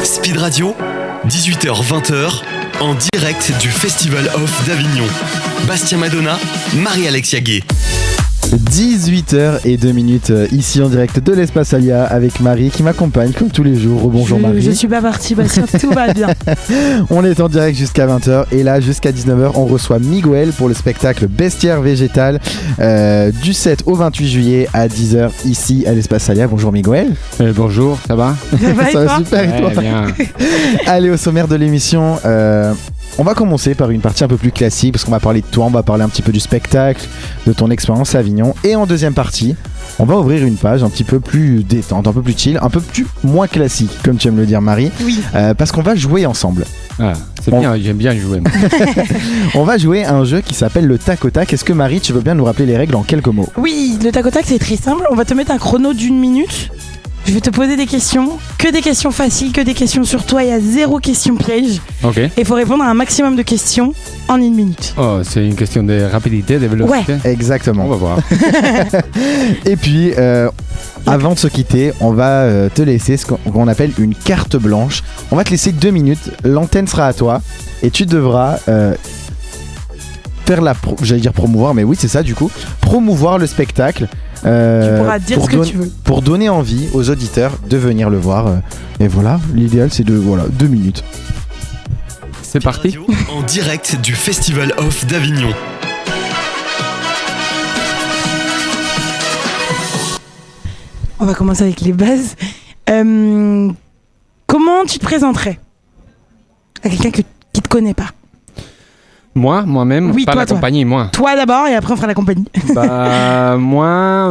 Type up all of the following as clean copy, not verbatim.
Speed Radio, 18h-20h, en direct du Festival Off d'Avignon. Bastien Madonna, Marie-Alexia Gué. 18h02 ici en direct de l'Espace Alia avec Marie qui m'accompagne comme tous les jours. Bonjour Marie. Je suis pas partie, Bastien, tout va bien. On est en direct jusqu'à 20h et là jusqu'à 19h on reçoit Miguel pour le spectacle Bestiaire Végétal du 7 au 28 juillet à 10h ici à l'Espace Alia. Bonjour Miguel. Bonjour, ça va? Ça va super et toi? Bien. Allez, au sommaire de l'émission, on va commencer par une partie un peu plus classique parce qu'on va parler de toi, on va parler un petit peu du spectacle, de ton expérience à Avignon. Et en deuxième partie, on va ouvrir une page un petit peu plus détente, un peu plus chill, un peu plus moins classique, comme tu aimes le dire Marie. Oui. Parce qu'on va jouer ensemble. Ah, c'est bien, j'aime bien jouer. On va jouer à un jeu qui s'appelle le tac au tac. Est-ce que Marie, tu veux bien nous rappeler les règles en quelques mots? Oui, le tac au tac c'est très simple. On va te mettre un chrono d'1 minute. Je vais te poser des questions, que des questions faciles, que des questions sur toi. Il y a 0 question piège. Ok. Et il faut répondre à un maximum de questions en 1 minute. Oh, c'est une question de rapidité, de vélocité. Ouais. Exactement. On va voir. Et puis, avant de se quitter, on va te laisser ce qu'on appelle une carte blanche. On va te laisser 2 minutes. L'antenne sera à toi et tu devras faire j'allais dire promouvoir, mais oui, c'est ça du coup. Promouvoir le spectacle. Tu pourras dire ce que tu veux. Pour donner envie aux auditeurs de venir le voir. Et voilà, l'idéal c'est 2 minutes. C'est parti. Radio, en direct du Festival Off d'Avignon. On va commencer avec les bases. Comment tu te présenterais à quelqu'un qui te connaît pas? Moi-même, Oui, pas toi, la compagnie, moi. Toi d'abord et après on fera la compagnie. Moi,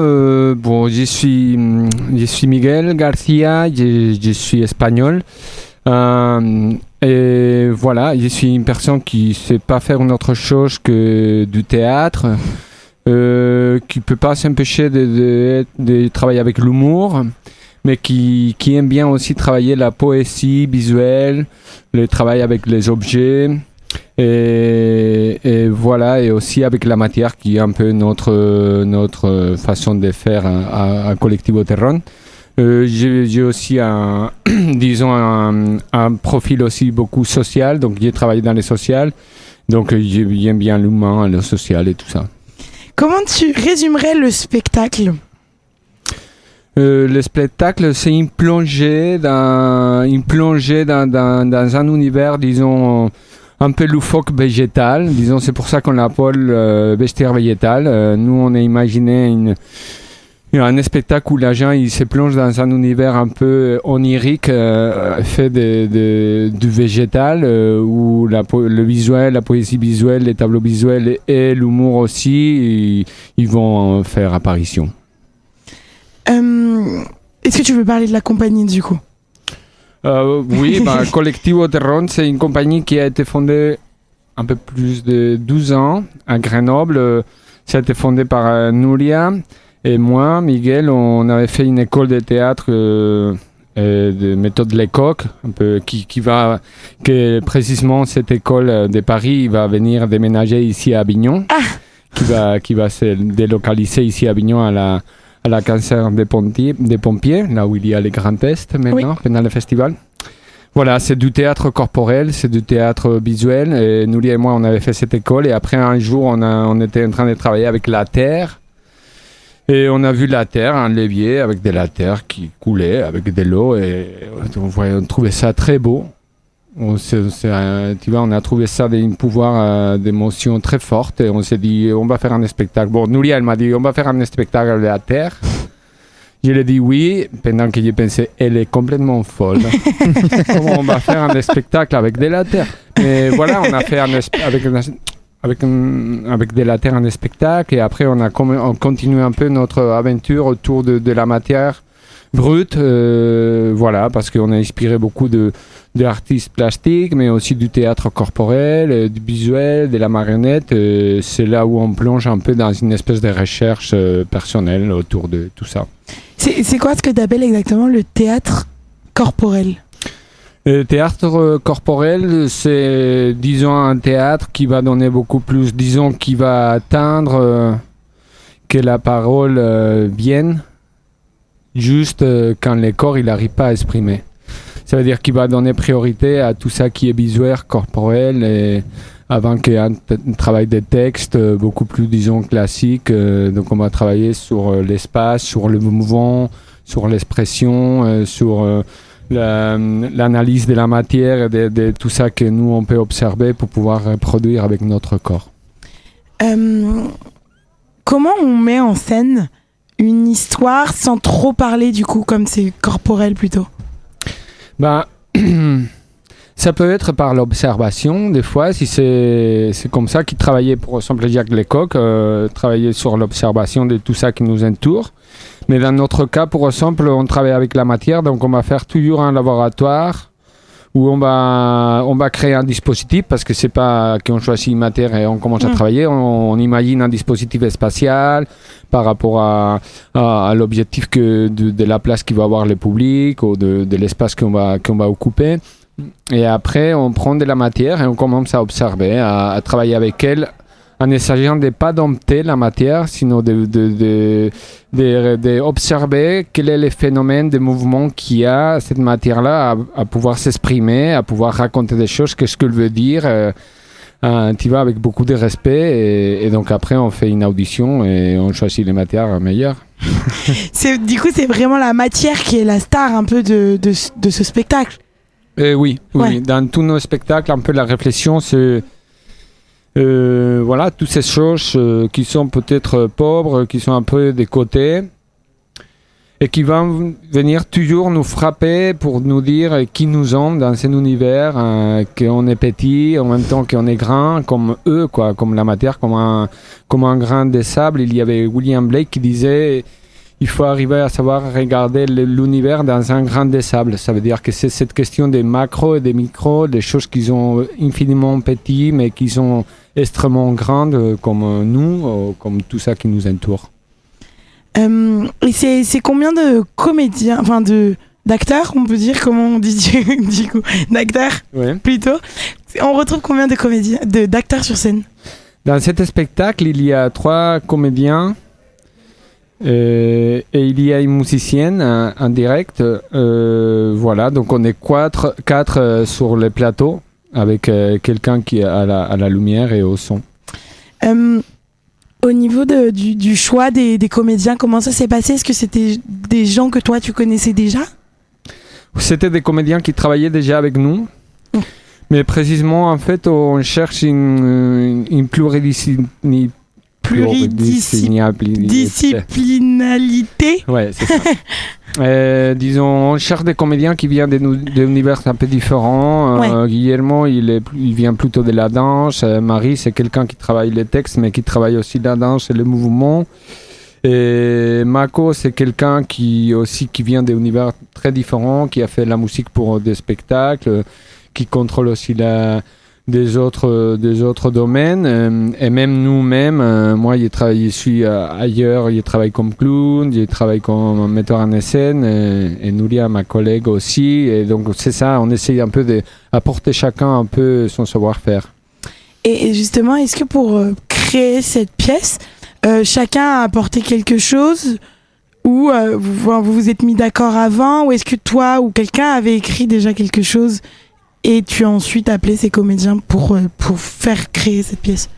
je suis Miguel Garcia, je suis espagnol. Et voilà, je suis une personne qui ne sait pas faire une autre chose que du théâtre, qui ne peut pas s'empêcher de travailler avec l'humour, mais qui aime bien aussi travailler la poésie visuelle, le travail avec les objets. Et voilà, et aussi avec la matière qui est un peu notre façon de faire à Colectivo Terron. J'ai aussi un profil aussi beaucoup social, donc j'ai travaillé dans les sociales, donc j'aime bien l'humain, le social et tout ça. Comment tu résumerais le spectacle? Le spectacle, c'est une plongée dans un univers, disons, un peu loufoque végétal, disons, c'est pour ça qu'on l'appelle bestiaire végétal. Nous, on a imaginé un spectacle où l'agent il se plonge dans un univers un peu onirique, fait du végétal, où le visuel, la poésie visuelle, les tableaux visuels et l'humour aussi, ils vont faire apparition. Est-ce que tu veux parler de la compagnie du coup? Oui, Colectivo Terron, c'est une compagnie qui a été fondée un peu plus de 12 ans à Grenoble. Ça a été fondé par Nuria et moi, Miguel. On avait fait une école de théâtre de méthode Lecoq, un peu que précisément cette école de Paris va venir déménager ici à Avignon, qui va se délocaliser ici à Avignon à la caserne des pompiers, là où il y a les grands tests maintenant, pendant le festival. Voilà, c'est du théâtre corporel, c'est du théâtre visuel. Et Noulia et moi, on avait fait cette école. Et après, un jour, on était en train de travailler avec la terre. Et on a vu la terre, un levier avec de la terre qui coulait avec de l'eau. Et on trouvait ça très beau. On a trouvé ça d'un pouvoir d'émotion très forte et on s'est dit on va faire un spectacle. Bon, Nouria elle m'a dit on va faire un spectacle avec la terre. Je lui ai dit oui, pendant que j'ai pensé elle est complètement folle. Comment on va faire un spectacle avec de la terre? Mais voilà, on a fait avec de la terre un spectacle et après on continue un peu notre aventure autour de la matière brute, voilà, parce qu'on a inspiré beaucoup de l'artiste plastique, mais aussi du théâtre corporel, du visuel, de la marionnette. C'est là où on plonge un peu dans une espèce de recherche personnelle autour de tout ça. C'est quoi ce que tu appelles exactement le théâtre corporel? Le théâtre corporel, c'est, disons, un théâtre qui va donner beaucoup plus, disons, qui va atteindre que la parole vienne juste quand le corps il n'arrive pas à exprimer. Ça veut dire qu'il va donner priorité à tout ça qui est visuel, corporel, et avant qu'il y ait un travail de texte beaucoup plus, disons, classique. Donc on va travailler sur l'espace, sur le mouvement, sur l'expression, sur l'analyse de la matière et de tout ça que nous, on peut observer pour pouvoir reproduire avec notre corps. Comment on met en scène une histoire sans trop parler du coup, comme c'est corporel plutôt? Ça peut être par l'observation, des fois, si c'est comme ça qu'il travaillait, par exemple, Jacques Lecoq, travaillait sur l'observation de tout ça qui nous entoure. Mais dans notre cas, par exemple, on travaille avec la matière, donc on va faire toujours un laboratoire où on va créer un dispositif, parce que c'est pas qu'on choisit une matière et on commence à travailler, on imagine un dispositif spatial par rapport à l'objectif de la place qu'il va avoir le public ou de l'espace qu'on va occuper. Et après, on prend de la matière et on commence à observer, à travailler avec elle, en essayant de ne pas dompter la matière, sinon d'observer quel est le phénomène de mouvement qu'il y a cette matière-là, à pouvoir s'exprimer, à pouvoir raconter des choses, qu'est-ce qu'elle veut dire, tu vois, avec beaucoup de respect. Et donc après, on fait une audition et on choisit les matières meilleures. Du coup, c'est vraiment la matière qui est la star un peu de ce spectacle. Oui. Dans tous nos spectacles, un peu la réflexion, c'est voilà, toutes ces choses qui sont peut-être pauvres, qui sont un peu de côté et qui vont venir toujours nous frapper pour nous dire qui nous sommes dans cet univers, qu'on est petit, en même temps qu'on est grand, comme eux, quoi, comme la matière, comme un grain de sable. Il y avait William Blake qui disait: il faut arriver à savoir regarder l'univers dans un grain de sable. Ça veut dire que c'est cette question des macros et des micros, des choses qui sont infiniment petites, mais qui sont extrêmement grandes, comme nous, comme tout ça qui nous entoure. Et c'est combien de comédiens, enfin d'acteurs, on peut dire, comment on dit du coup, d'acteurs plutôt. On retrouve combien de comédiens, d'acteurs sur scène? Dans cet spectacle, il y a 3 comédiens. Et il y a une musicienne en direct, voilà, donc on est 4 sur le plateau avec quelqu'un qui est à la lumière et au son. Au niveau du choix des comédiens, comment ça s'est passé? Est-ce que c'était des gens que toi tu connaissais déjà? C'était des comédiens qui travaillaient déjà avec nous. Mais précisément, en fait, on cherche une pluridisciplinalité. Ouais, c'est ça. Disons, on cherche des comédiens qui viennent d'univers un peu différents. Guillermo, il vient plutôt de la danse. Marie, c'est quelqu'un qui travaille les textes, mais qui travaille aussi la danse et le mouvement. Et Mako, c'est quelqu'un qui vient d'univers très différents, qui a fait la musique pour des spectacles, qui contrôle aussi des autres domaines, et même nous-mêmes, moi je suis ailleurs, je travaille comme clown, je travaille comme metteur en scène, et Nouria, ma collègue aussi, et donc c'est ça, on essaye un peu d'apporter chacun un peu son savoir-faire. Et justement, est-ce que pour créer cette pièce, chacun a apporté quelque chose, ou vous vous êtes mis d'accord avant, ou est-ce que toi ou quelqu'un avait écrit déjà quelque chose et tu as ensuite appelé ces comédiens pour faire créer cette pièce?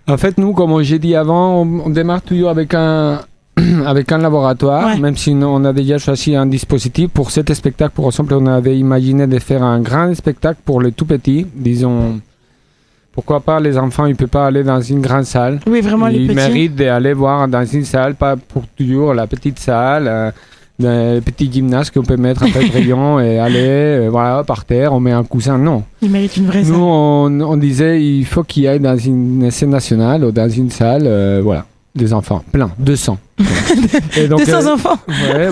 En fait, nous, comme j'ai dit avant, on démarre toujours avec un laboratoire, même si on a déjà choisi un dispositif. Pour cet spectacle, par exemple, on avait imaginé de faire un grand spectacle pour les tout petits. Disons, pourquoi pas, les enfants, ils ne peuvent pas aller dans une grande salle. Oui, vraiment, les petits. Ils méritent d'aller voir dans une salle, pas pour toujours la petite salle. Des petits gymnases qu'on peut mettre un peu brillant et aller voilà, par terre, on met un coussin. Non. Il mérite une vraie salle. Nous, on disait il faut qu'il y ait dans une scène nationale ou dans une salle, voilà, des enfants, plein, 200. Et donc, 200 enfants. Ouais,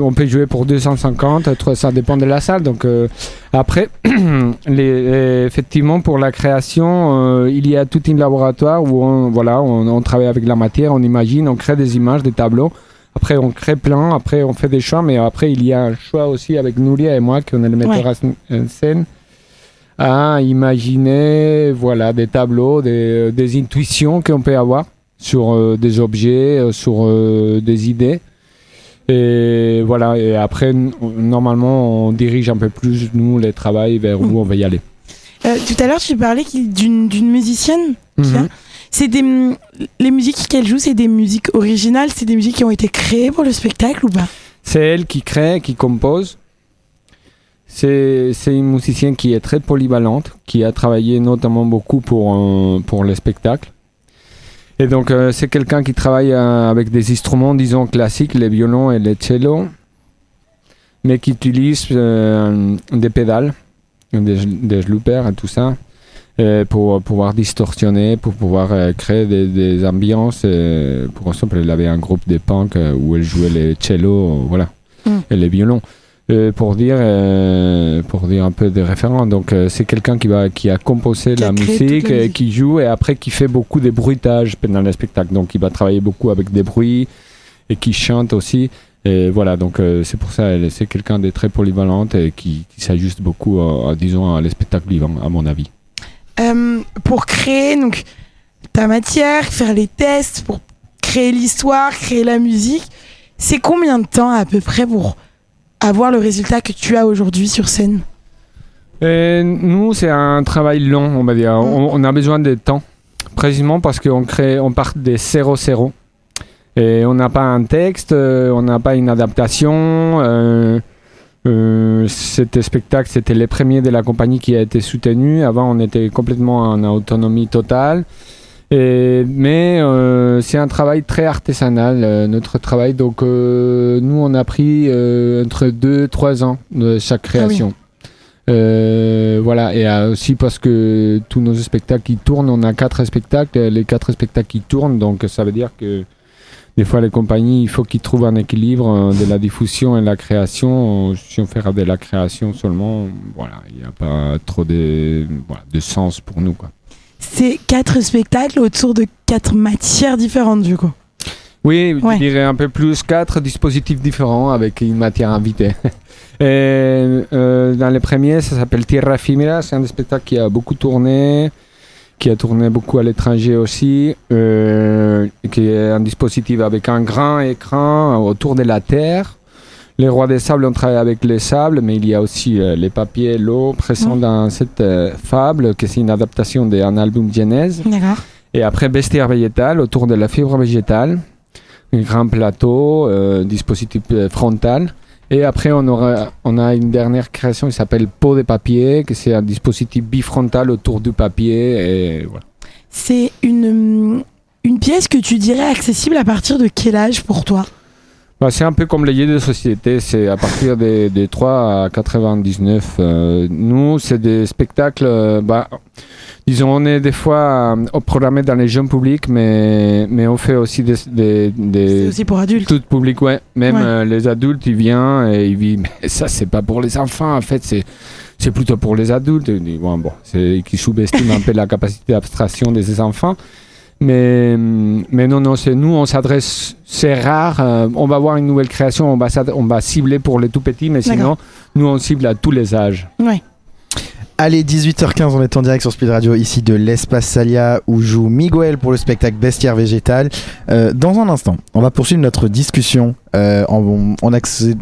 on peut jouer pour 250, ça dépend de la salle. Donc après, effectivement, pour la création, il y a tout un laboratoire où on travaille avec la matière, on imagine, on crée des images, des tableaux. Après, on crée plein, après, on fait des choix, mais après, il y a un choix aussi avec Nouria et moi, qu'on est le metteur en scène, à imaginer des tableaux, des intuitions qu'on peut avoir sur des objets, sur des idées. Et voilà, et après, normalement, on dirige un peu plus, nous, les travails vers où on va y aller. Tout à l'heure, tu parlais d'une musicienne. Les musiques qu'elle joue, c'est des musiques originales, c'est des musiques qui ont été créées pour le spectacle ou pas? C'est elle qui crée, qui compose. C'est une musicienne qui est très polyvalente, qui a travaillé notamment beaucoup pour les spectacles. Et donc, c'est quelqu'un qui travaille avec des instruments, disons, classiques, les violons et les cellos, mais qui utilise des pédales, des loopers et tout ça, pour pouvoir distorsionner, pour pouvoir créer des ambiances. Par exemple, elle avait un groupe de punk où elle jouait les cellos, voilà, et les violons. Pour dire un peu des référents. Donc c'est quelqu'un qui a composé la musique, qui joue et après qui fait beaucoup de bruitage pendant le spectacle. Donc il va travailler beaucoup avec des bruits et qui chante aussi. Et voilà, donc c'est pour ça c'est quelqu'un de très polyvalente et qui s'ajuste beaucoup disons à les spectacles vivants, à mon avis. Pour créer donc ta matière, faire les tests, pour créer l'histoire, créer la musique, c'est combien de temps à peu près pour avoir le résultat que tu as aujourd'hui sur scène? Nous, c'est un travail long, on va dire. On a besoin de temps, précisément parce qu'on part de 0-0. Et on n'a pas un texte, on n'a pas une adaptation. Cet spectacle, c'était les premiers de la compagnie qui a été soutenu. Avant, on était complètement en autonomie totale. Mais c'est un travail très artisanal, notre travail. Donc, nous, on a pris entre 2-3 ans de chaque création. Voilà, et aussi parce que tous nos spectacles qui tournent, on a 4 spectacles, les 4 spectacles qui tournent, donc ça veut dire que des fois, les compagnies, il faut qu'ils trouvent un équilibre de la diffusion et de la création. Si on fait de la création seulement, voilà, il n'y a pas trop de sens pour nous, quoi. C'est 4 spectacles autour de 4 matières différentes, du coup. Oui, je dirais un peu plus 4 dispositifs différents avec une matière invitée. Et, dans les premiers, ça s'appelle Tierra Efímera. C'est un spectacle qui a beaucoup tourné, qui a tourné beaucoup à l'étranger aussi, qui est un dispositif avec un grand écran autour de la Terre. Les Rois des Sables, on travaille avec les sables, mais il y a aussi les papiers, l'eau présents dans cette fable, que c'est une adaptation d'un album Genèse. D'accord. Et après, Bestiaire végétal, autour de la fibre végétale, un grand plateau, dispositif frontal. Et après, on a une dernière création qui s'appelle Peau de papier, que c'est un dispositif bifrontal autour du papier. Et voilà. C'est une pièce que tu dirais accessible à partir de quel âge pour toi? C'est un peu comme les jeux de société, c'est à partir des 3 à 99. Nous, c'est des spectacles, disons, on est des fois programmé dans les jeunes publics, mais on fait aussi des c'est aussi pour adultes. Tout public, ouais. Même les adultes, ils viennent et ils disent, mais ça, c'est pas pour les enfants, en fait, c'est plutôt pour les adultes. C'est qui sous-estiment un peu la capacité d'abstraction de ces enfants. Mais non, c'est nous, on s'adresse, c'est rare, on va voir une nouvelle création, on va cibler pour les tout petits, mais sinon, nous, on cible à tous les âges. Ouais. Allez, 18h15, on est en direct sur Speed Radio, ici de l'Espace Salia, où joue Miguel pour le spectacle Bestiaire végétal. Dans un instant, on va poursuivre notre discussion en accent.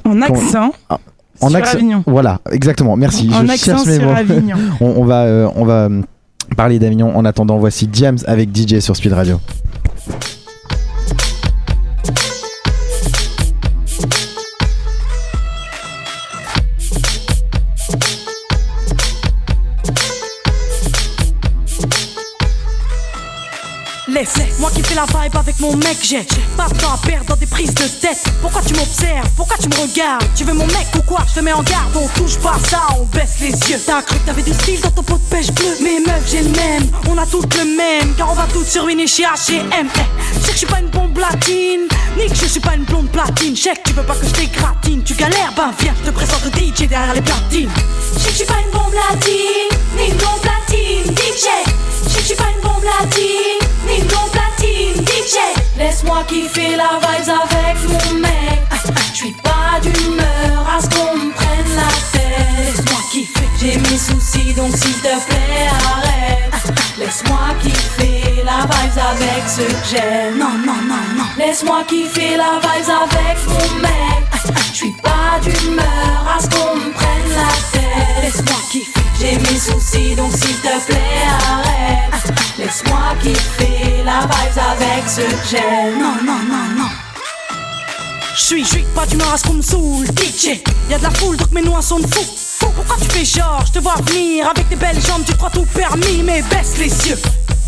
Sur Avignon. Voilà, exactement, merci. En accent sur Avignon. on va parler d'Avignon. En attendant, voici James avec DJ sur Speed Radio. Laisse-moi kiffer la vibe avec mon mec, j'ai pas de temps à perdre dans des prises de tête. Pourquoi tu m'observes, pourquoi tu me regardes? Tu veux mon mec ou quoi? Je te mets en garde, on touche pas ça, on baisse les yeux. T'as cru que t'avais du style dans ton pot de pêche bleu? Mais meuf, j'ai le même, on a toutes le même, car on va toutes se ruiner chez H&M. Je sais que je suis pas une bombe latine, ni que je suis pas une blonde platine. Je sais que tu veux pas que je t'égratine, tu galères, ben viens, je te présente le DJ derrière les platines. Je sais que je suis pas une bombe latine, ni une blonde platine, DJ. Je sais que je suis pas une bombe latine, ni une blonde platine, DJ. Laisse-moi kiffer la vibes avec mon mec. Je suis pas d'humeur à ce qu'on me prenne la tête. Laisse-moi kiffer, j'ai mes soucis donc s'il te plaît arrête. Laisse-moi kiffer la vibes avec ceux que j'aime. Non, non, non, non. Laisse-moi kiffer la vibes avec mon mec. J'suis pas d'humeur à ce qu'on me prenne la tête. Laisse-moi kiffer, j'ai mes soucis donc s'il te plaît arrête. Laisse-moi kiffer la vibes avec ceux que j'aime. Non, non, non, non. J'suis pas d'humeur à ce qu'on me saoule. DJ, y'a de la foule donc mes noix sont de fou. Pourquoi tu fais genre, j'te vois venir avec tes belles jambes, tu crois tout permis, mais baisse les yeux.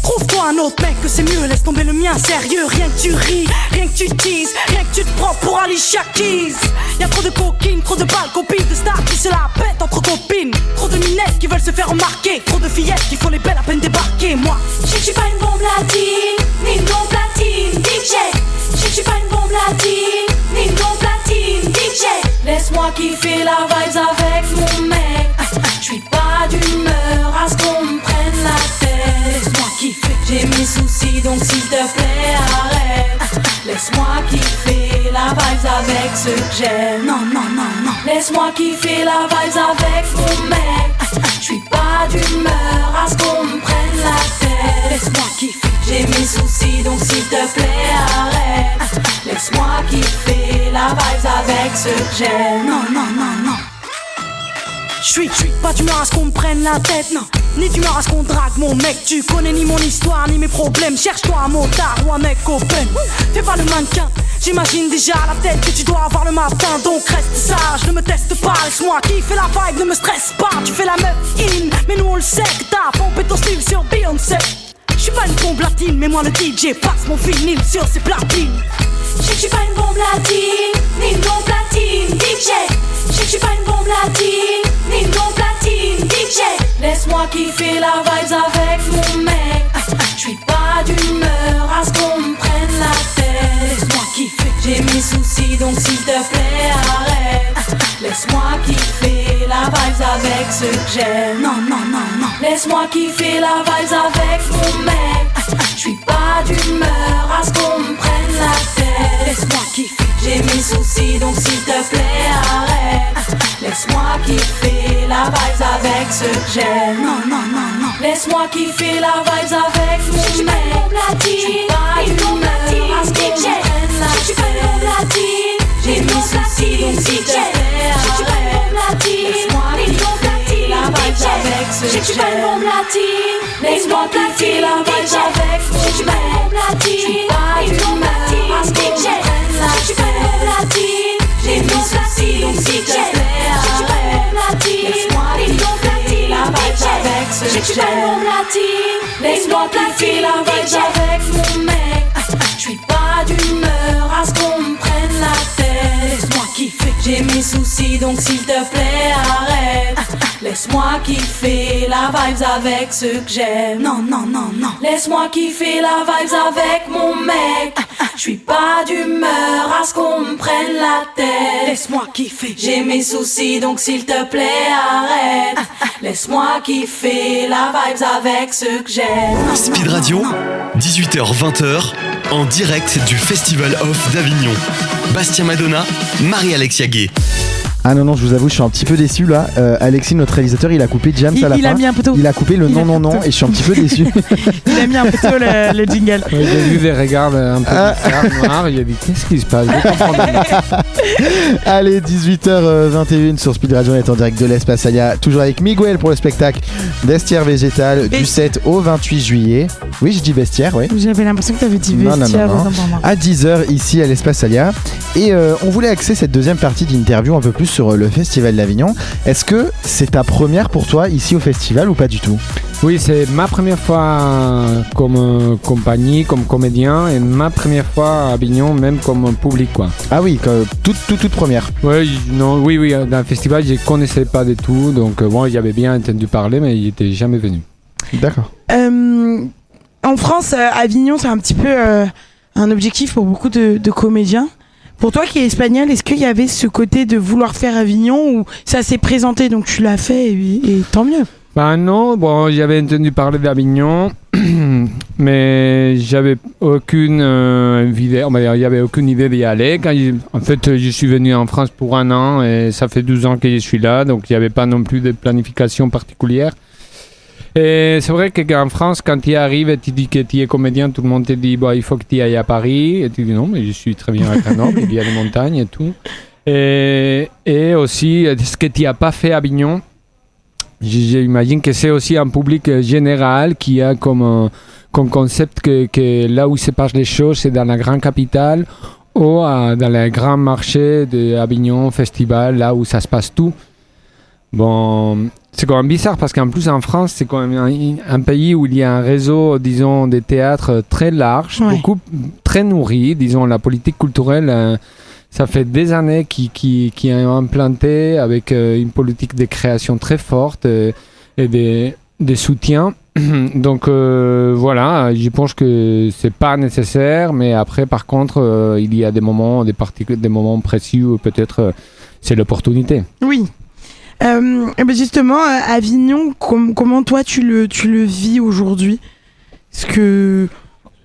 Trouve-toi un autre mec que c'est mieux, laisse tomber le mien sérieux. Rien que tu ris, rien que tu teases, rien que tu te prends pour Alicia Keys. Y'a trop de coquines, trop de balles, copines, de stars qui se la pètent entre copines. Trop de minettes qui veulent se faire remarquer, trop de fillettes qui font les belles à peine débarquer. Moi, j'suis pas une bombe latine, ni une bombe platine, DJ. J'suis pas une bombe latine, ni une bombe platine, DJ. Laisse-moi kiffer la vibes avec mon mec. J'suis pas d'humeur à ce qu'on me prenne la tête. Laisse-moi kiffer, j'ai mes soucis donc s'il te plaît arrête. Laisse-moi kiffer la vibes avec ceux que j'aime. Non, non, non, non. Laisse-moi kiffer la vibes avec mon mec. J'suis pas d'humeur à ce qu'on me prenne la tête. Laisse-moi kiffer, j'ai mes soucis donc s'il te plaît arrête. Laisse-moi kiffer la vibes avec ceux que j'aime. Non, non, non, non. J'suis pas d'humeur à ce qu'on me prenne la tête, non. Ni d'humeur à ce qu'on drague mon mec. Tu connais ni mon histoire ni mes problèmes. Cherche-toi un motard ou un mec open. Fais pas le mannequin, j'imagine déjà la tête que tu dois avoir le matin. Donc reste sage, ne me teste pas. Laisse-moi kiffer la vibe, ne me stresse pas. Tu fais la meuf in, mais nous on le sait que t'as pompé ton style sur Beyoncé. J'suis pas une bombe latine, mais moi le DJ passe mon vinyle sur ses platines. J'suis pas une bombe latine, ni une bombe platine, DJ. J'suis pas une bombe latine, ni une bombe platine, DJ. Laisse-moi kiffer la vibes avec mon mec. J'suis pas d'humeur à ce qu'on me prenne la tête. Laisse-moi kiffer, j'ai mes soucis donc s'il te plaît arrête. Laisse-moi kiffer la vibes avec ceux que j'aime. Non, non, non, non. Laisse-moi kiffer la vibes avec mon mec. J'suis pas d'humeur à ce qu'on me prenne la tête. Laisse-moi kiffer, j'ai mes soucis donc s'il te plaît arrête. Laisse-moi kiffer la vibes avec ceux que j'aime. Non, non, non, non. Laisse-moi kiffer la vibes avec mon mec. J'suis pas d'humeur à ce qu'on me prenne la tête. J'suis pas une bombe latine, j'ai mes soucis donc s'il te plaît arrête. J'suis pas une bombe latine, laisse-moi kiffer la vibes avec ceux que j'aime. J'suis pas une bombe latine, laisse-moi kiffer la vibes avec mon mec. J'suis pas une bombe latine, pas une bombe latine à ce qu'on me prenne la tête. J'suis pas une bombe latine, j'ai mes soucis donc s'il te plaît arrête. J'suis pas une bombe latine, laisse-moi kiffer la vibes avec ceux que j'aime. J'suis pas une bombe latine, laisse-moi kiffer la vibes avec mon mec. J'suis pas d'humeur à ce qu'on me prenne la tête. Laisse-moi kiffer, j'ai mes soucis donc s'il te plaît arrête. Laisse-moi kiffer la vibes avec ceux que j'aime. Non, non, non, non. Laisse-moi kiffer la vibes avec mon mec. J'suis pas d'humeur à ce qu'on me prenne la tête. Laisse-moi kiffer, j'ai mes soucis donc s'il te plaît arrête. Laisse-moi kiffer la vibes avec ceux que j'aime. Speed Radio, 18h-20h, en direct du Festival Off d'Avignon. Bastien Madonna, Marie-Alexia Gay. Ah non, non, je vous avoue, je suis un petit peu déçu là. Alexis, notre réalisateur, il a coupé James à la fin. Il a mis un peu tôt. Il a coupé le non, non, non, et je suis un petit peu déçu. Il a mis un peu tôt le jingle. Ouais, j'ai vu des regards un peu bizarres, noirs. Il a dit qu'est-ce qui se passe? Je comprends pas. Allez, 18h21 sur Speed Radio, on est en direct de l'Espace Alia, toujours avec Miguel pour le spectacle Vestiaire Végétal du 7 au 28 juillet. Oui, j'ai dit vestiaire, oui. J'avais l'impression que tu avais dit vestiaire. Non. À 10h ici à l'Espace Alia. Et on voulait axer cette deuxième partie d'interview un peu plus sur le Festival d'Avignon. Est-ce que c'est ta première pour toi ici au festival ou pas du tout? Oui, c'est ma première fois comme compagnie, comme comédien, et ma première fois à Avignon, même comme public, quoi. Ah oui, toute première. Oui, dans le festival, je ne connaissais pas du tout, donc bon, j'avais bien entendu parler, mais il n'était jamais venu. D'accord. En France, Avignon, c'est un petit peu un objectif pour beaucoup de comédiens. Pour toi qui es espagnol, est-ce qu'il y avait ce côté de vouloir faire Avignon ou ça s'est présenté donc tu l'as fait et tant mieux? Ben non, bon, j'avais entendu parler d'Avignon, mais j'avais aucune idée, il y avait aucune idée d'y aller. En fait, je suis venu en France pour 1 an et ça fait 12 ans que je suis là, donc il n'y avait pas non plus de planification particulière. Et c'est vrai qu'en France, quand tu arrives et tu dis que tu es comédien, tout le monde te dit bah, il faut que tu ailles à Paris. Et tu dis non, mais je suis très bien à Grenoble, il y a des montagnes et tout. Et aussi, ce que tu n'as pas fait à Avignon, j'imagine que c'est aussi un public général qui a comme concept que là où se passent les choses, c'est dans la grande capitale ou dans les grands marchés d'Avignon, festival, là où ça se passe tout. Bon, c'est quand même bizarre parce qu'en plus en France, c'est quand même un pays où il y a un réseau, disons, des théâtres très large, très nourri. Disons, la politique culturelle, ça fait des années qu'ils ont implanté avec une politique de création très forte et des soutiens. Donc voilà, je pense que c'est pas nécessaire, mais après, par contre, il y a des moments, des moments précis où peut-être c'est l'opportunité. Oui. Et ben justement, Avignon, comment toi tu le vis aujourd'hui? Est-ce que...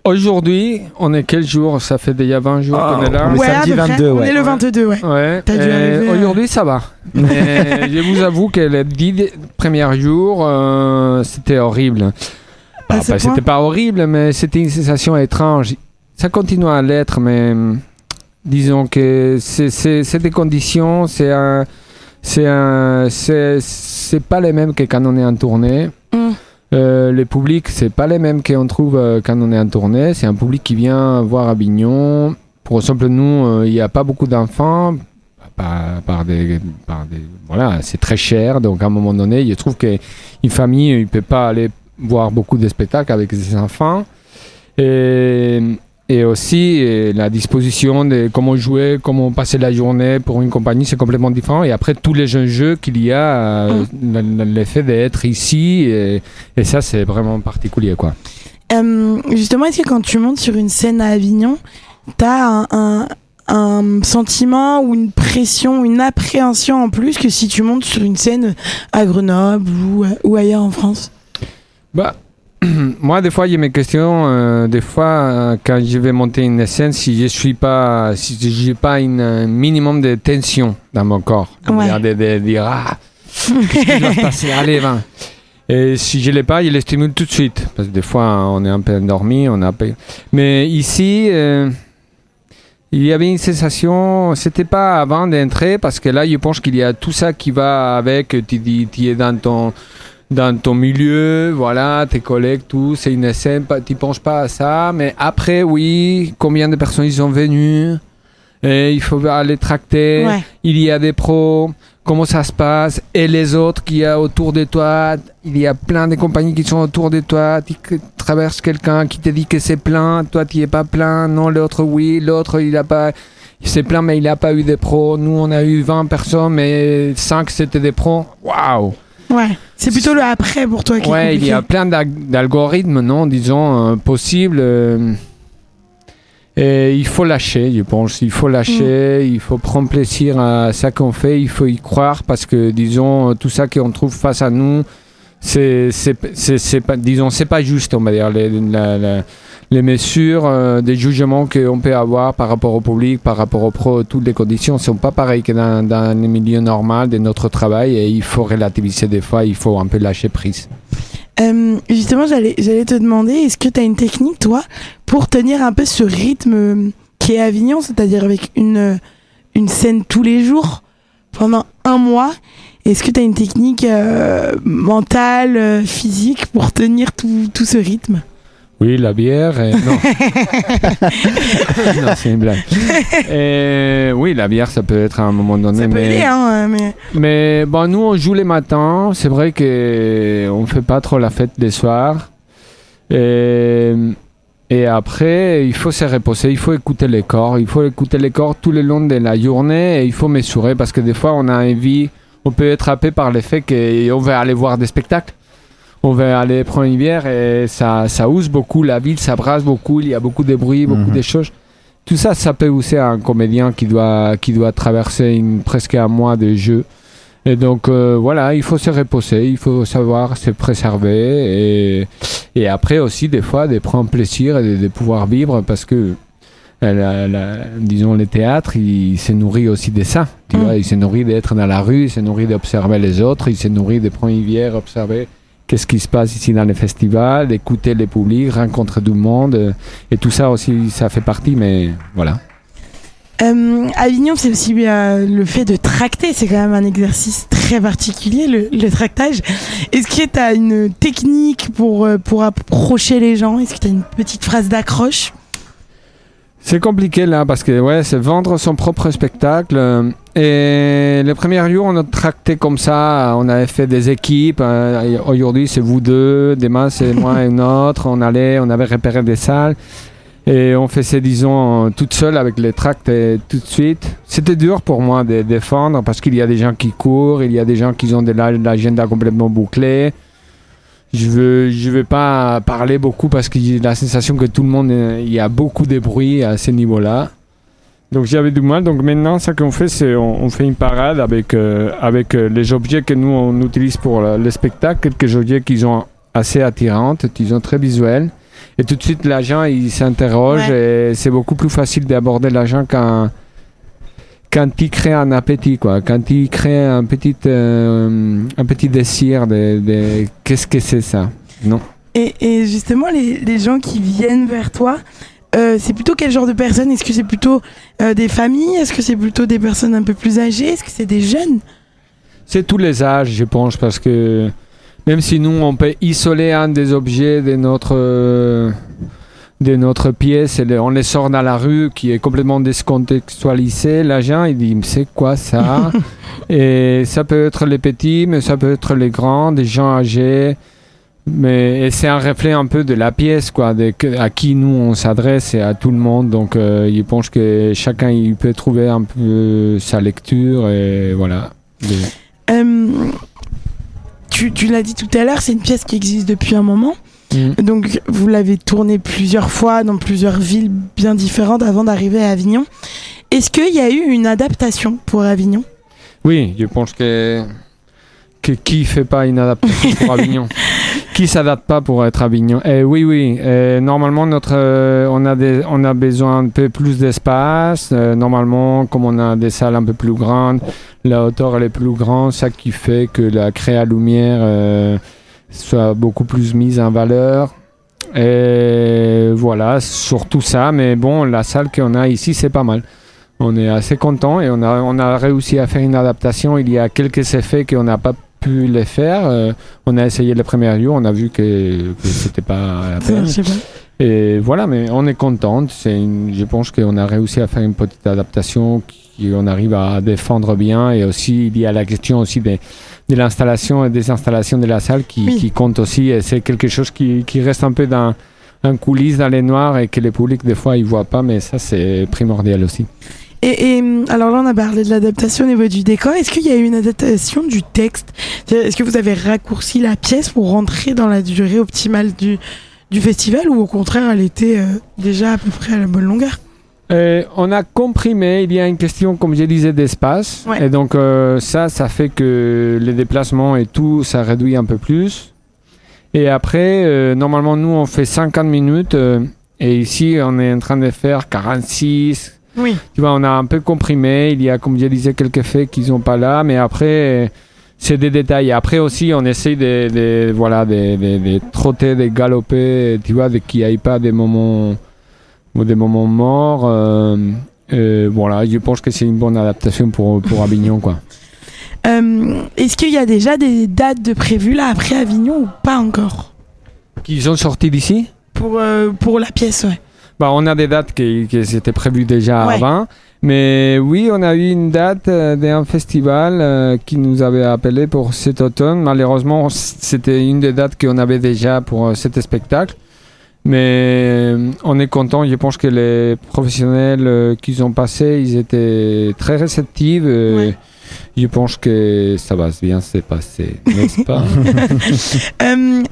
Aujourd'hui, on est quel jour? Ça fait déjà 20 jours qu'on est là. On est samedi 22, On est le 22, ouais. T'as dû arriver, aujourd'hui, ça va. Mais je vous avoue que les 10 premiers jours, c'était horrible. C'était pas horrible, mais c'était une sensation étrange. Ça continue à l'être, mais disons que c'est des conditions, c'est pas les mêmes que quand on est en tournée. Les publics, c'est pas les mêmes qu'on trouve quand on est en tournée. C'est un public qui vient voir Avignon. Pour exemple, nous, il n'y a pas beaucoup d'enfants. Voilà, c'est très cher. Donc, à un moment donné, je trouve qu'une famille ne peut pas aller voir beaucoup de spectacles avec ses enfants. Et aussi, la disposition de comment jouer, comment passer la journée pour une compagnie, c'est complètement différent. Et après, tous les jeunes jeux qu'il y a, l'effet d'être ici, et ça, c'est vraiment particulier, quoi. Justement, est-ce que quand tu montes sur une scène à Avignon, t'as un sentiment ou une pression, une appréhension en plus que si tu montes sur une scène à Grenoble ou ailleurs en France? Moi, des fois, j'ai mes questions. Des fois, quand je vais monter une scène, si j'ai pas un minimum de tension dans mon corps, de dire qu'est-ce qui va se passer, allez, va. Et si je l'ai pas, je les stimule tout de suite, parce que des fois, on est un peu endormi, mais ici, il y avait une sensation. C'était pas avant d'entrer, parce que là, je pense qu'il y a tout ça qui va avec. Tu es dans ton milieu, voilà, tes collègues, tout, c'est une scène, tu penses pas à ça, mais après, oui, combien de personnes ils sont venues, et il faut aller tracter, il y a des pros, comment ça se passe, et les autres qui y a autour de toi, il y a plein de compagnies qui sont autour de toi, tu traverses quelqu'un qui te dit que c'est plein, toi tu es pas plein, non, l'autre oui, l'autre c'est plein mais il a pas eu des pros, nous on a eu 20 personnes mais 5 c'était des pros, waouh. Ouais, c'est plutôt le après pour toi qui est compliqué. Il y a plein d'algorithmes, non, disons, possibles. Et il faut lâcher, je pense. Il faut lâcher, il faut prendre plaisir à ça qu'on fait, il faut y croire parce que, disons, tout ça qu'on trouve face à nous, c'est pas, disons, c'est pas juste, on va dire. Les mesures des jugements qu'on peut avoir par rapport au public, par rapport aux pros, toutes les conditions ne sont pas pareilles que dans les milieux normaux de notre travail et il faut relativiser des fois, il faut un peu lâcher prise. Justement, j'allais te demander, est-ce que tu as une technique, toi, pour tenir un peu ce rythme qui est Avignon, c'est-à-dire avec une scène tous les jours pendant un mois? Est-ce que tu as une technique mentale, physique pour tenir tout ce rythme? Oui, la bière. Non. Non, c'est une blague. Oui, la bière, ça peut être à un moment donné. Ça peut aider, hein, mais bon, nous, on joue les matins. C'est vrai qu'on ne fait pas trop la fête des soirs. Et après, il faut se reposer. Il faut écouter les corps. Il faut écouter les corps tout le long de la journée. Et il faut mesurer parce que des fois, on a envie. On peut être happé par le fait qu'on veut aller voir des spectacles. On va aller prendre une bière et ça use beaucoup la ville, ça brasse beaucoup, il y a beaucoup de bruit, beaucoup de choses. Tout ça, ça peut user un comédien qui doit traverser presque un mois de jeu. Et donc voilà, il faut se reposer, il faut savoir se préserver et après aussi des fois de prendre plaisir et de pouvoir vivre parce que disons le théâtre, il se nourrit aussi de ça. Tu vois, il se nourrit d'être dans la rue, il se nourrit d'observer les autres, il se nourrit de prendre une bière, observer. qu'est-ce qui se passe ici dans les festivals, d'écouter les publics, rencontrer du monde. Et tout ça aussi, ça fait partie, mais voilà. Avignon, c'est aussi le fait de tracter. C'est quand même un exercice très particulier, le tractage. Est-ce que tu as une technique pour approcher les gens? Est-ce que tu as une petite phrase d'accroche? C'est compliqué là parce que c'est vendre son propre spectacle. Et les premiers jours, on a tracté comme ça. On avait fait des équipes. Aujourd'hui, c'est vous deux. Demain, c'est moi et une autre. On avait repéré des salles. Et on faisait, disons, toute seule avec les tracts tout de suite. C'était dur pour moi de défendre parce qu'il y a des gens qui courent, il y a des gens qui ont de l'agenda complètement bouclé. Je veux pas parler beaucoup parce que j'ai la sensation que tout le monde, il y a beaucoup de bruit à ce niveau-là. Donc j'avais du mal. Donc maintenant, ce qu'on fait, c'est on fait une parade avec les objets que nous on utilise pour le spectacle, quelques objets qui sont assez attirants, qui sont très visuels. Et tout de suite, l'agent, il s'interroge et c'est beaucoup plus facile d'aborder l'agent quand il crée un appétit, quoi. Quand il crée un petit désir de qu'est-ce que c'est ça, non? Et justement, les gens qui viennent vers toi, c'est plutôt quel genre de personnes? Est-ce que c'est plutôt des familles? Est-ce que c'est plutôt des personnes un peu plus âgées? Est-ce que c'est des jeunes? C'est tous les âges, je pense, parce que même si nous, on peut isoler un des objets de notre pièce, et on les sort dans la rue, qui est complètement décontextualisé, l'agent, il dit, c'est quoi ça? Et ça peut être les petits, mais ça peut être les grands, des gens âgés. Et c'est un reflet un peu de la pièce, quoi, à qui nous, on s'adresse et à tout le monde. Donc, je pense que chacun, il peut trouver un peu sa lecture, et voilà. Tu l'as dit tout à l'heure, c'est une pièce qui existe depuis un moment. Donc vous l'avez tournée plusieurs fois dans plusieurs villes bien différentes avant d'arriver à Avignon. Est-ce qu'il y a eu une adaptation pour Avignon? Oui, je pense que qui fait pas une adaptation pour Avignon? Qui s'adapte pas pour être Avignon? Oui. Normalement, on a besoin un peu plus d'espace. Normalement, comme on a des salles un peu plus grandes, la hauteur elle est plus grande, ça qui fait que la créa lumière soit beaucoup plus mise en valeur. Et voilà, surtout ça. Mais bon, la salle qu'on a ici, c'est pas mal. On est assez content et on a réussi à faire une adaptation. Il y a quelques effets qu'on n'a pas pu les faire. On a essayé les premiers jours, on a vu que c'était pas la peine. Et voilà, mais on est content. Je pense qu'on a réussi à faire une petite adaptation qu'on arrive à défendre bien. Et aussi, il y a la question aussi de l'installation et des installations de la salle qui compte aussi. Et c'est quelque chose qui reste un peu dans coulisses, dans les noirs et que le public, des fois, ils ne voient pas. Mais ça, c'est primordial aussi. Et alors là, on a parlé de l'adaptation au niveau du décor. Est-ce qu'il y a eu une adaptation du texte? Est-ce que vous avez raccourci la pièce pour rentrer dans la durée optimale du festival, ou au contraire, elle était déjà à peu près à la bonne longueur? On a comprimé. Il y a une question, comme je disais, d'espace. Ouais. Et donc, ça fait que les déplacements et tout, ça réduit un peu plus. Et après, normalement, nous, on fait 50 minutes. Et ici, on est en train de faire 46. Oui. Tu vois, on a un peu comprimé. Il y a, comme je disais, quelques faits qui sont pas là. Mais après, c'est des détails. Après aussi, on essaye de trotter, de galoper. Tu vois, qu'il n'y ait pas des moments morts. Voilà, je pense que c'est une bonne adaptation pour Avignon, quoi. Est-ce qu'il y a déjà des dates de prévues là après Avignon ou pas encore? Qui sont sortis d'ici? Pour la pièce, ouais. Bah, on a des dates qui étaient prévues déjà avant. Mais oui, on a eu une date d'un festival qui nous avait appelé pour cet automne. Malheureusement, c'était une des dates qu'on avait déjà pour cet spectacle. Mais on est content. Je pense que les professionnels qui ont passé, ils étaient très réceptifs. Je pense que ça va bien se passer, n'est-ce pas?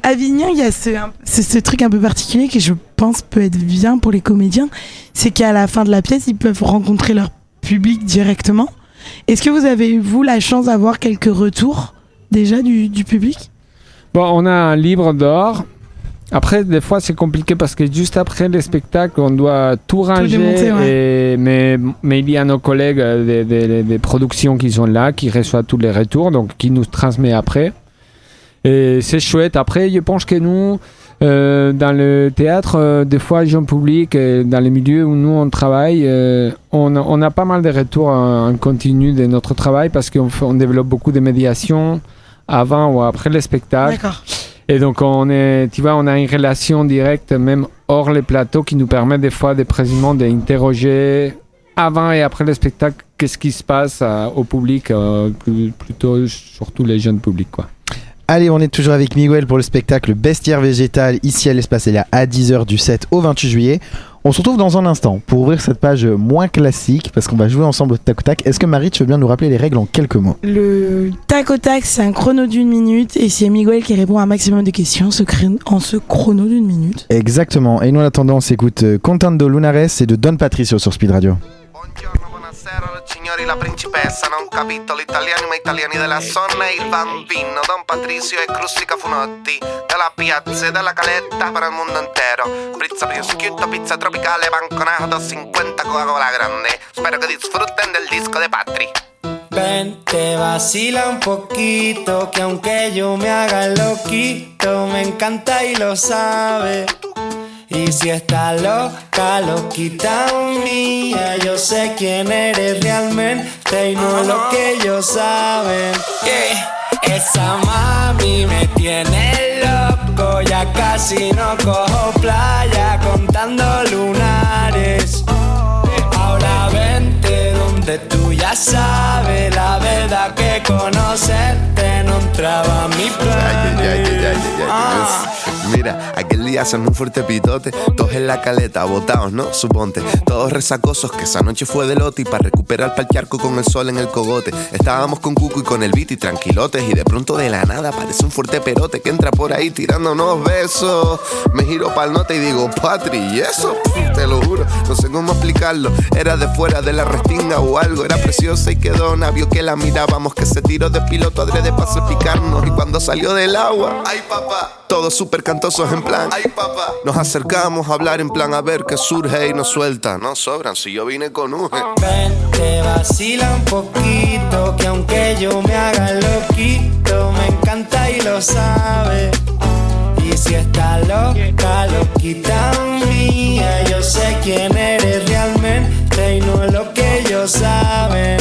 Avignon, il y a ce truc un peu particulier qui, je pense, peut être bien pour les comédiens. C'est qu'à la fin de la pièce, ils peuvent rencontrer leur public directement. Est-ce que vous avez, vous, la chance d'avoir quelques retours déjà du public? Bon, on a un livre d'or. Après, des fois, c'est compliqué parce que juste après le spectacle, on doit tout ranger. Démonter, mais il y a nos collègues des productions qui sont là, qui reçoivent tous les retours, donc qui nous transmettent après. Et c'est chouette. Après, je pense que nous, dans le théâtre, des fois, jeune public, dans les milieux où nous on travaille, on a pas mal de retours en continu de notre travail parce qu'on développe beaucoup de médiation avant ou après le spectacle. D'accord. Et donc, on a une relation directe, même hors les plateaux, qui nous permet des fois précisément d'interroger avant et après le spectacle qu'est-ce qui se passe au public, plutôt surtout les jeunes publics, quoi. Allez, on est toujours avec Miguel pour le spectacle Bestiaire végétal ici à l'Espacelia à 10h du 7 au 28 juillet. On se retrouve dans un instant pour ouvrir cette page moins classique parce qu'on va jouer ensemble au tac au tac. Est-ce que Marie, tu veux bien nous rappeler les règles en quelques mots? Le tac au tac, c'est un chrono d'1 minute et c'est Miguel qui répond à un maximum de questions en ce chrono d'1 minute. Exactement. Et nous en attendant, on s'écoute Contando Lunares et de Don Patricio sur Speed Radio. Buongiorno, buonasera, signori, la principessa, non capito l'italiano ma italiani della zona, il bambino, Don Patricio e Crustica Funotti, dalla piazza e dalla caletta para il mondo intero, pizza prosciutto, pizza tropicale, banconato, 50 Coca-Cola grande, spero que disfruten del disco de Patri. Ven, te vacila un poquito, que aunque yo me haga el loquito, me encanta y lo sabe. Y si está loca, loquita mía, yo sé quién eres realmente y no lo que ellos saben. Yeah. Esa mami me tiene loco, ya casi no cojo playa contando lunares. Ahora vente donde tú ya sabes, la verdad que conocerte no entraba a mi plan. Mira, aquel día hacen un fuerte pitote, todos en la caleta, botados, ¿no? Suponte, todos resacosos, que esa noche fue de lote y para recuperar pa'l charco con el sol en el cogote. Estábamos con Cuco y con el Viti tranquilotes y de pronto de la nada aparece un fuerte perote que entra por ahí tirando unos besos. Me giro pa'l nota y digo, Patri, ¿y eso? Te lo juro, no sé cómo explicarlo. Era de fuera de la restinga o algo, era preciosa y quedó vio que la mirábamos, que se tiró de piloto adrede para salpicarnos. Y cuando salió del agua, ay papá, todos súper cantosos en plan, ay papá. Nos acercamos a hablar en plan a ver qué surge y nos suelta. No sobran, si yo vine con Uge. Ven, te vacila un poquito, que aunque yo me haga el loquito, me encanta y lo sabe. Y si está loca, loquita mía, yo sé quién eres realmente y no es lo que ellos saben.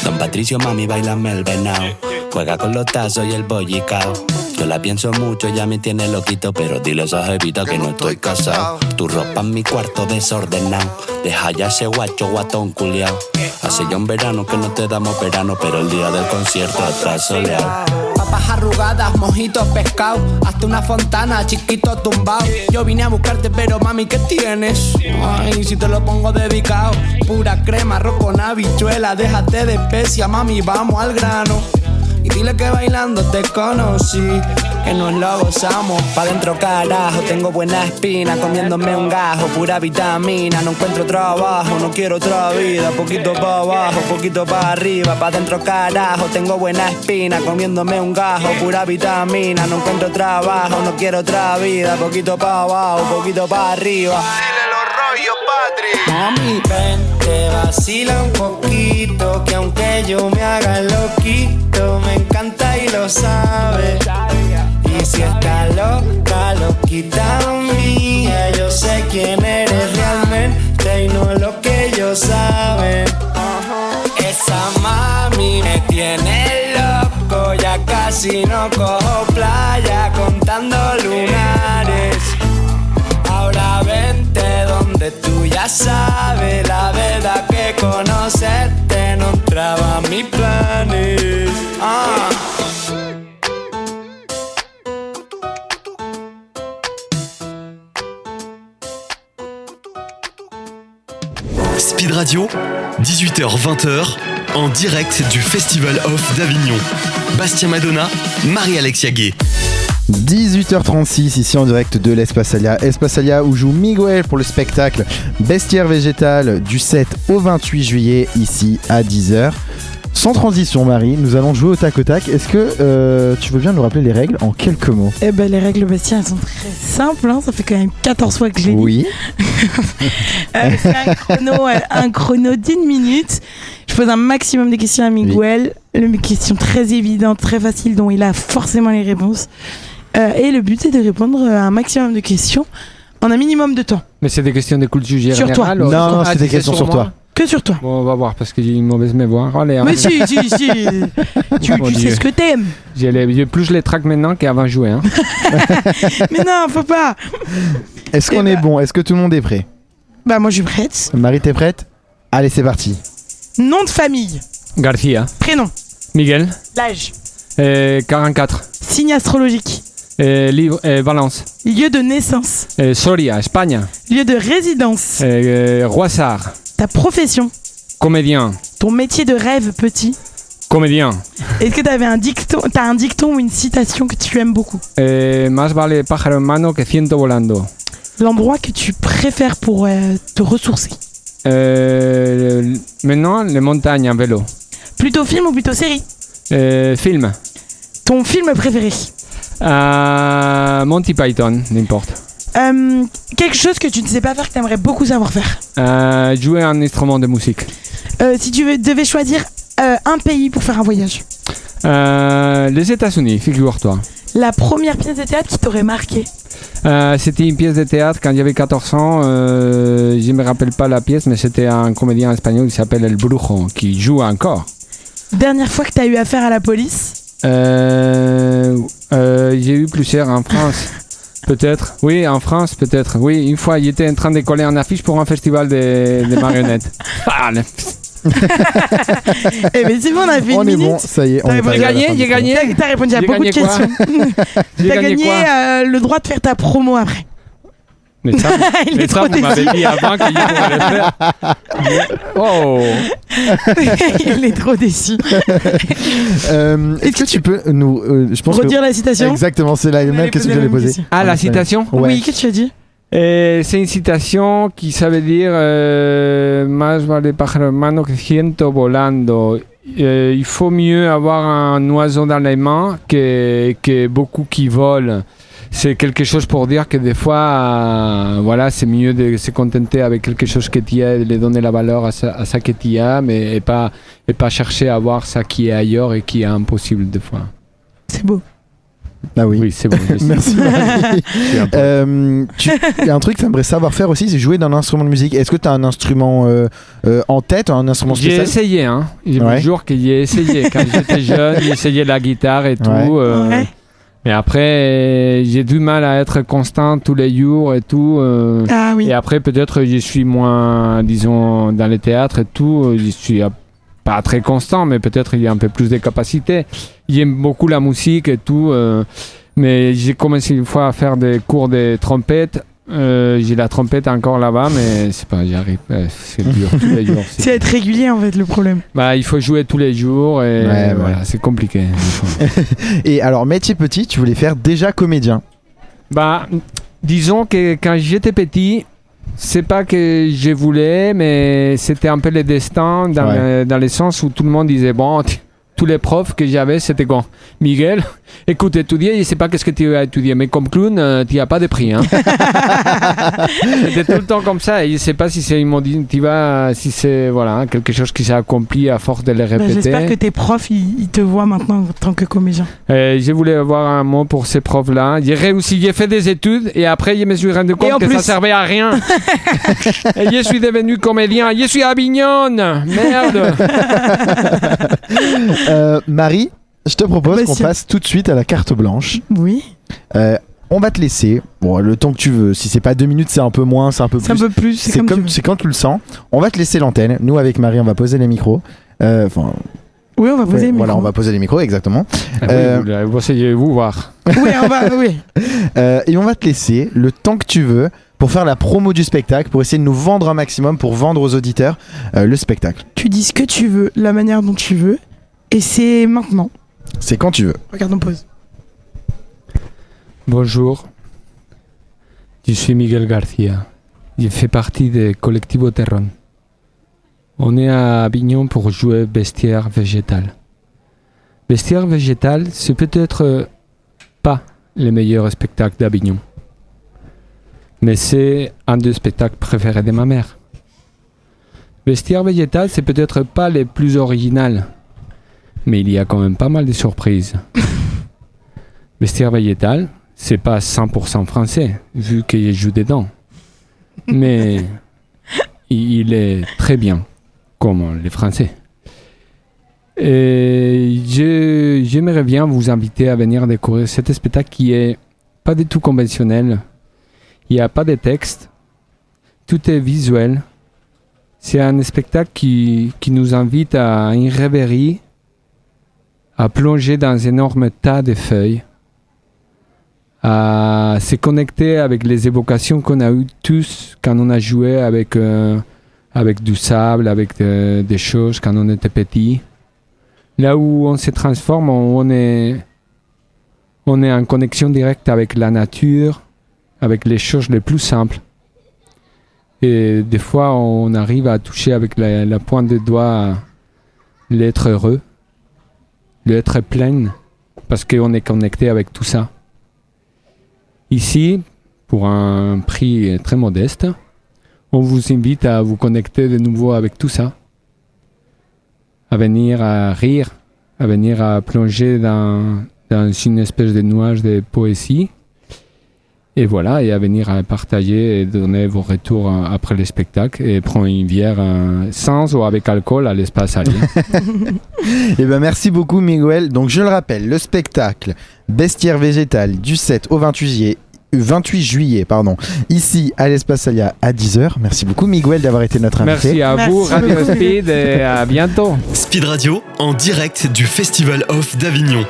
Don Patricio, mami, bailame el venao. Juega con los tazos y el bollicao. Yo la pienso mucho, ya me tiene loquito, pero dile a esa jevita que no estoy casado. Tu ropa en mi cuarto desordenado. Deja ya ese guatón culiao. Hace ya un verano que no te damos verano, pero el día del concierto atrás soleado. Papas arrugadas, mojitos, pescado, hasta una fontana, chiquito tumbao. Yo vine a buscarte, pero mami, ¿qué tienes? Ay, si te lo pongo dedicado. Pura crema, arroz con habichuela, déjate de especia, mami, vamos al grano. Y dile que bailando te conocí, que nos lo gozamos. Pa' dentro carajo, tengo buena espina, comiéndome un gajo, pura vitamina. No encuentro trabajo, no quiero otra vida, poquito pa' abajo, poquito pa' arriba. Pa' dentro carajo, tengo buena espina, comiéndome un gajo, pura vitamina. No encuentro trabajo, no quiero otra vida, poquito pa' abajo, poquito pa' arriba. Dile los rollos, Patri. Mami, ven, te vacila un poquito, que aunque yo me haga el loquito, me encanta y lo sabe. Y si está loca, loquita mía, yo sé quién eres realmente y no es lo que ellos saben. Esa mami me tiene loco, ya casi no cojo playa contando lunares. Ahora vente donde tú ya sabes, la verdad que conocerte no entraba a mis planes. Speed Radio, 18h-20h, en direct du Festival Off d'Avignon. Bastien Madonna, Marie-Alexia Gay. 18h36 ici en direct de l'Espacelia où joue Miguel pour le spectacle Bestiaire végétal du 7 au 28 juillet ici à 10h. Sans transition, Marie, nous allons jouer au tac au tac. Est-ce que tu veux bien nous rappeler les règles en quelques mots? Eh ben, les règles, Bastien, elles sont très simples. Hein. Ça fait quand même 14 fois que je l'ai dit. Oui. C'est un chrono d'1 minute. Je pose un maximum de questions à Miguel. Des questions très évidentes, très faciles, dont il a forcément les réponses. Et le but, c'est de répondre à un maximum de questions en un minimum de temps. Mais c'est des questions de culture générale. Sur toi. Non, c'est des questions sur toi. Que sur toi. Bon, on va voir parce que j'ai une mauvaise mémoire. Allez, Mais si. Tu Mon sais Dieu. ce que t'aimes. Plus je les traque maintenant qu'avant de jouer. Hein. Mais non, faut pas. Est-ce qu'on est bon? Est-ce que tout le monde est prêt? Bah, moi, je suis prête. Marie, t'es prête? Allez, c'est parti. Nom de famille. Garcia. Prénom. Miguel. L'âge. 44. Signe astrologique. Valence. Lieu de naissance. Soria, Espagne. Lieu de résidence. Roissard. Ta profession. Comédien. Ton métier de rêve petit. Comédien. Est-ce que t'as un dicton ou une citation que tu aimes beaucoup? Más vale pájaro en mano que ciento volando. L'endroit que tu préfères pour te ressourcer. Maintenant, les montagnes en vélo. Plutôt film ou plutôt série? Film. Ton film préféré? Monty Python, n'importe. Quelque chose que tu ne sais pas faire que tu aimerais beaucoup savoir faire. Jouer un instrument de musique. Si tu devais choisir un pays pour faire un voyage. Les États-Unis, figure-toi. La première pièce de théâtre qui t'aurait marqué. C'était une pièce de théâtre quand j'avais 14 ans. Je ne me rappelle pas la pièce, mais c'était un comédien espagnol qui s'appelle El Brujo, qui joue encore. Dernière fois que tu as eu affaire à la police? J'ai eu plusieurs en France. Peut-être. Oui, en France, peut-être. Oui, une fois, il était en train de coller un affiche pour un festival de marionnettes. Eh ben c'est bon, on a fait une minute. On est bon, ça y est. On est J'ai arrivé à la fin du gagné. temps. T'as répondu à J'ai beaucoup de gagné quoi? questions. T'as gagné le droit de faire ta promo après. Mais ça, Il est trop vous m'avez déçu. dit avant qu'il pourrait le faire. Oh. Il est trop déçu. Est-ce que tu peux nous. Je pense Redire la citation? Exactement, c'est la même question que j'allais poser. Ah, la citation? Ouais. Oui, qu'est-ce que tu as dit? C'est une citation qui ça veut dire Más vale pájaro en mano que ciento volando. Il faut mieux avoir un oiseau dans les mains que beaucoup qui volent. C'est quelque chose pour dire que des fois, voilà, c'est mieux de se contenter avec quelque chose que tu as, de donner la valeur à ça que tu as, mais et pas chercher à avoir ça qui est ailleurs et qui est impossible des fois. C'est beau. Ah oui. Oui, c'est bon. Merci Marie. Il y a un truc que tu aimerais savoir faire aussi, c'est jouer d'un instrument de musique. Est-ce que tu as un instrument en tête, un instrument J'ai spécial? essayé, hein. J'ai Ouais. un jour que j'ai essayé. Quand j'étais jeune, j'ai essayé la guitare et tout. Ouais. Mais après, j'ai du mal à être constant tous les jours et tout. Ah oui. Et après, peut-être, je suis moins, disons, dans le théâtre et tout. Je suis pas très constant, mais peut-être il y a un peu plus de capacité. J'aime beaucoup la musique et tout. Mais j'ai commencé une fois à faire des cours de trompette. J'ai la trompette encore là-bas, mais c'est pas, j'y arrive. C'est dur tous les jours. C'est être régulier en fait le problème. Bah, il faut jouer tous les jours et Ouais, voilà, ouais. c'est compliqué. Et alors, métier petit, tu voulais faire déjà comédien. Bah, disons que quand j'étais petit, c'est pas que je voulais, mais c'était un peu le destin dans le sens où tout le monde disait bon. Tous les profs que j'avais, c'était quoi? Miguel, écoute, étudier, je sais pas qu'est-ce que tu vas étudier, mais comme clown, tu n'as pas de prix. Hein. C'était tout le temps comme ça, et je sais pas si c'est si c'est voilà, quelque chose qui s'est accompli à force de le répéter. J'espère que tes profs, ils te voient maintenant en tant que comédien. Je voulais avoir un mot pour ces profs-là. J'ai réussi, j'ai fait des études, et après, je me suis rendu compte que ça servait à rien. Et je suis devenu comédien. Je suis à Avignon. Merde. Marie, je te propose qu'on Monsieur. passe tout de suite à la carte blanche. Oui. On va te laisser, bon, le temps que tu veux. Si c'est pas 2 minutes, c'est un peu moins, c'est un peu C'est un plus. peu plus. C'est comme tu veux. C'est quand tu le sens. On va te laisser l'antenne. Nous, avec Marie, on va poser les micros. Enfin, Oui, on va poser les voilà, micros. on va poser les micros, exactement. Vous essayez vous voir. Oui, on va. Oui. Et on va te laisser le temps que tu veux pour faire la promo du spectacle, pour essayer de nous vendre un maximum, pour vendre aux auditeurs le spectacle. Tu dis ce que tu veux, la manière dont tu veux, et c'est maintenant. C'est quand tu veux. Regarde, on pause. Bonjour, je suis Miguel Garcia. Je fais partie de Colectivo Terrón. On est à Avignon pour jouer Bestiaire végétal. Bestiaire végétal, c'est peut-être pas le meilleur spectacle d'Avignon. Mais c'est un des spectacles préférés de ma mère. Bestiaire végétal, c'est peut-être pas le plus original, mais il y a quand même pas mal de surprises. Bestiaire végétal, c'est pas 100% français, vu que je joue dedans. Mais il est très bien, comme les Français. Et j'aimerais bien vous inviter à venir découvrir cet spectacle qui est pas du tout conventionnel. Il n'y a pas de texte, tout est visuel. C'est un spectacle qui nous invite à une rêverie, à plonger dans un énorme tas de feuilles, à se connecter avec les évocations qu'on a eues tous quand on a joué avec du sable, avec des choses quand on était petit. Là où on se transforme, on est en connexion directe avec la nature, avec les choses les plus simples. Et des fois, on arrive à toucher avec la pointe de doigt l'être heureux, l'être plein, parce qu'on est connecté avec tout ça. Ici, pour un prix très modeste, on vous invite à vous connecter de nouveau avec tout ça, à venir à rire, à venir à plonger dans une espèce de nuage de poésie. Et voilà, et à venir à partager et donner vos retours après le spectacle et prendre une bière sans ou avec alcool à l'espace alien. Et ben merci beaucoup Miguel. Donc je le rappelle, le spectacle Bestiaire végétal du 7 au 28 juillet, ici à l'Espace Alia à 10h. Merci beaucoup Miguel d'avoir été notre invité. Merci à vous Radio Speed et à bientôt. Speed Radio en direct du Festival Off d'Avignon.